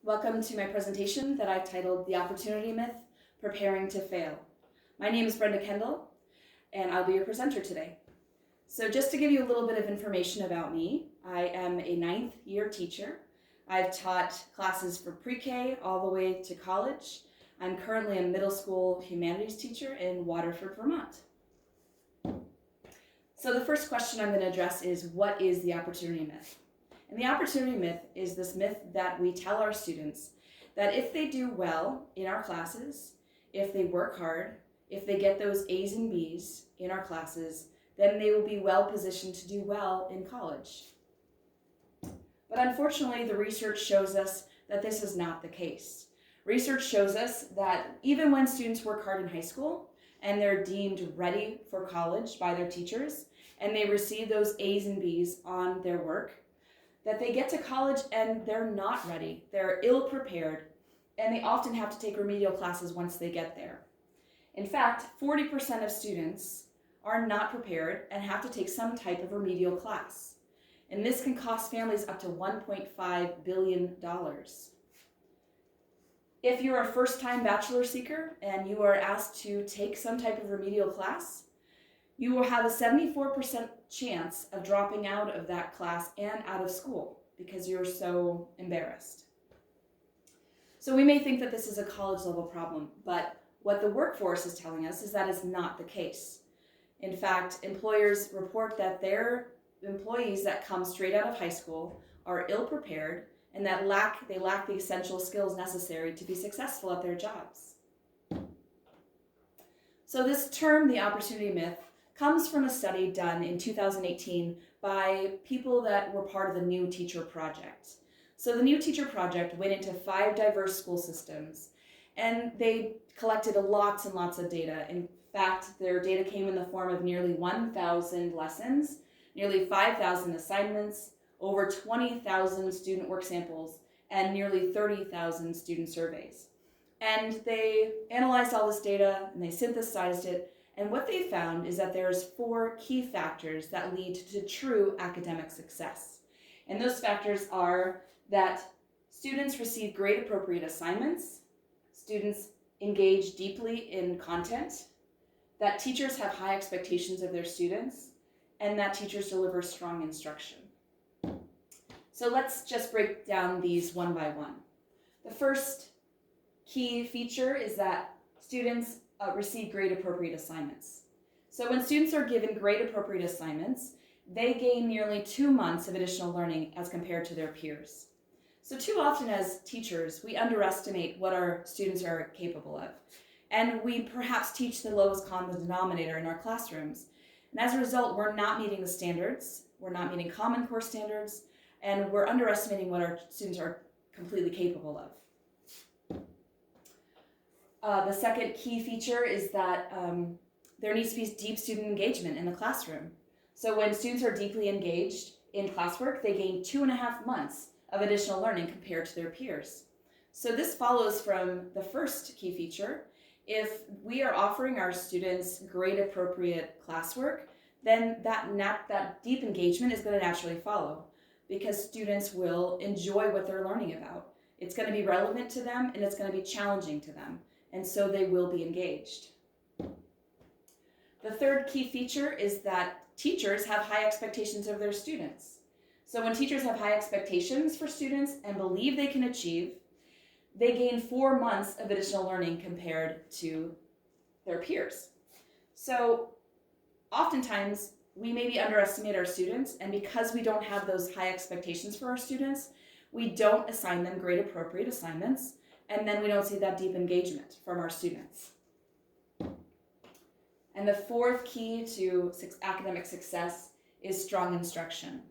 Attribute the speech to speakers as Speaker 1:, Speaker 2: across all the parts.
Speaker 1: Welcome to my presentation that I've titled The Opportunity Myth, Preparing to Fail. My name is Brenda Kendall, and I'll be your presenter today. So just to give you a little bit of information about me, I am a 9th year teacher. I've taught classes for pre-K all the way to college. I'm currently a middle school humanities teacher in Waterford, Vermont. So the first question I'm going to address is, what is the opportunity myth? And the opportunity myth is this myth that we tell our students that if they do well in our classes, if they work hard, if they get those A's and B's in our classes, then they will be well positioned to do well in college. But unfortunately, the research shows us that this is not the case. Research shows us that even when students work hard in high school and they're deemed ready for college by their teachers, and they receive those A's and B's on their work, that they get to college and they're not ready. They're ill-prepared, and they often have to take remedial classes once they get there. In fact, 40% of students are not prepared and have to take some type of remedial class. And this can cost families up to $1.5 billion. If you're a first-time bachelor seeker and you are asked to take some type of remedial class, you will have a 74% chance of dropping out of that class and out of school because you're so embarrassed. So we may think that this is a college level problem, but what the workforce is telling us is that is not the case. In fact, employers report that their employees that come straight out of high school are ill prepared and that they lack the essential skills necessary to be successful at their jobs. So this term, the opportunity myth, comes from a study done in 2018 by people that were part of the New Teacher Project. So the New Teacher Project went into 5 diverse school systems, and they collected lots and lots of data. In fact, their data came in the form of nearly 1,000 lessons, nearly 5,000 assignments, over 20,000 student work samples, and nearly 30,000 student surveys. And they analyzed all this data, and they synthesized it. And what they found is that there's 4 key factors that lead to true academic success. And those factors are that students receive grade appropriate assignments, students engage deeply in content, that teachers have high expectations of their students, and that teachers deliver strong instruction. So let's just break down these one by one. The first key feature is that students receive grade-appropriate assignments. So when students are given grade-appropriate assignments, they gain nearly 2 months of additional learning as compared to their peers. So too often as teachers, we underestimate what our students are capable of. And we perhaps teach the lowest common denominator in our classrooms. And as a result, we're not meeting the standards, we're not meeting Common Core standards, and we're underestimating what our students are completely capable of. The second key feature is that there needs to be deep student engagement in the classroom. So when students are deeply engaged in classwork, they gain 2.5 months of additional learning compared to their peers. So this follows from the first key feature. If we are offering our students grade-appropriate classwork, then that deep engagement is going to naturally follow because students will enjoy what they're learning about. It's going to be relevant to them and it's going to be challenging to them. And so they will be engaged. The third key feature is that teachers have high expectations of their students. So when teachers have high expectations for students and believe they can achieve, they gain 4 months of additional learning compared to their peers. So oftentimes we maybe underestimate our students, and because we don't have those high expectations for our students, we don't assign them grade appropriate assignments, and then we don't see that deep engagement from our students. And the fourth key to academic success is strong instruction.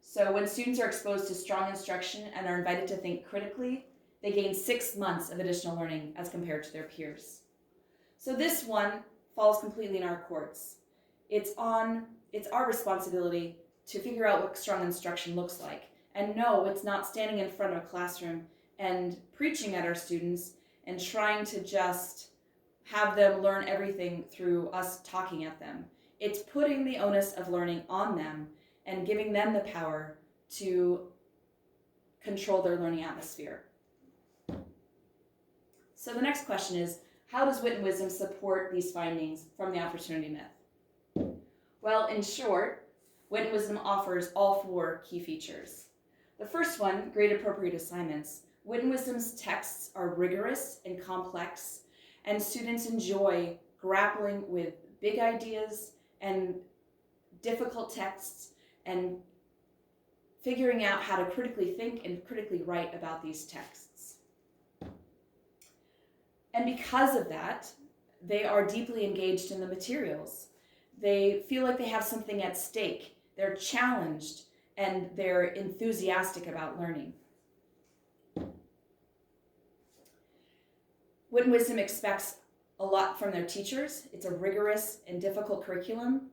Speaker 1: So when students are exposed to strong instruction and are invited to think critically, they gain 6 months of additional learning as compared to their peers. So this one falls completely in our courts. It's our responsibility to figure out what strong instruction looks like. And no, it's not standing in front of a classroom and preaching at our students and trying to just have them learn everything through us talking at them. It's putting the onus of learning on them and giving them the power to control their learning atmosphere. So the next question is, how does Wit and Wisdom support these findings from the opportunity myth? Well, in short, Wit and Wisdom offers all 4 key features. The first one, grade appropriate assignments. Wit and Wisdom's texts are rigorous and complex, and students enjoy grappling with big ideas and difficult texts and figuring out how to critically think and critically write about these texts. And because of that, they are deeply engaged in the materials. They feel like they have something at stake. They're challenged and they're enthusiastic about learning. Wit and Wisdom expects a lot from their teachers. It's a rigorous and difficult curriculum,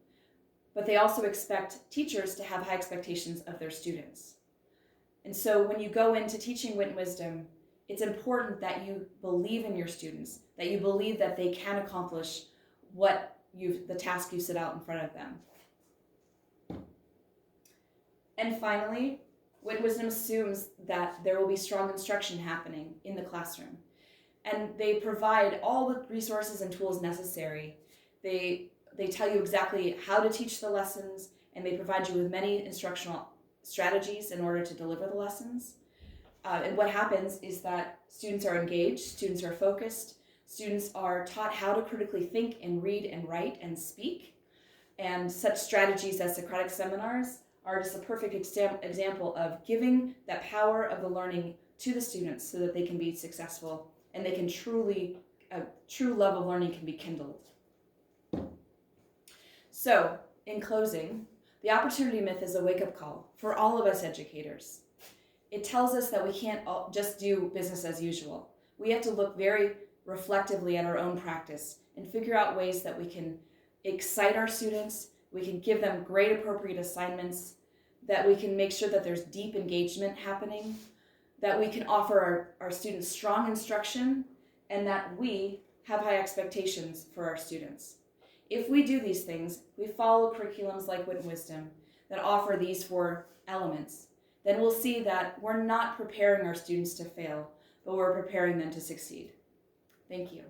Speaker 1: but they also expect teachers to have high expectations of their students. And so when you go into teaching Wit and Wisdom, it's important that you believe in your students, that you believe that they can accomplish the task you set out in front of them. And finally, Wit and Wisdom assumes that there will be strong instruction happening in the classroom. And they provide all the resources and tools necessary. They tell you exactly how to teach the lessons, and they provide you with many instructional strategies in order to deliver the lessons. And what happens is that students are engaged, students are focused, students are taught how to critically think and read and write and speak. And such strategies as Socratic seminars are just a perfect example of giving that power of the learning to the students so that they can be successful and they can a true love of learning can be kindled. So, in closing, the opportunity myth is a wake-up call for all of us educators. It tells us that we can't just do business as usual. We have to look very reflectively at our own practice and figure out ways that we can excite our students, we can give them grade appropriate assignments, that we can make sure that there's deep engagement happening, that we can offer our students strong instruction, and that we have high expectations for our students. If we do these things, we follow curriculums like Wit and Wisdom that offer these 4 elements, then we'll see that we're not preparing our students to fail, but we're preparing them to succeed. Thank you.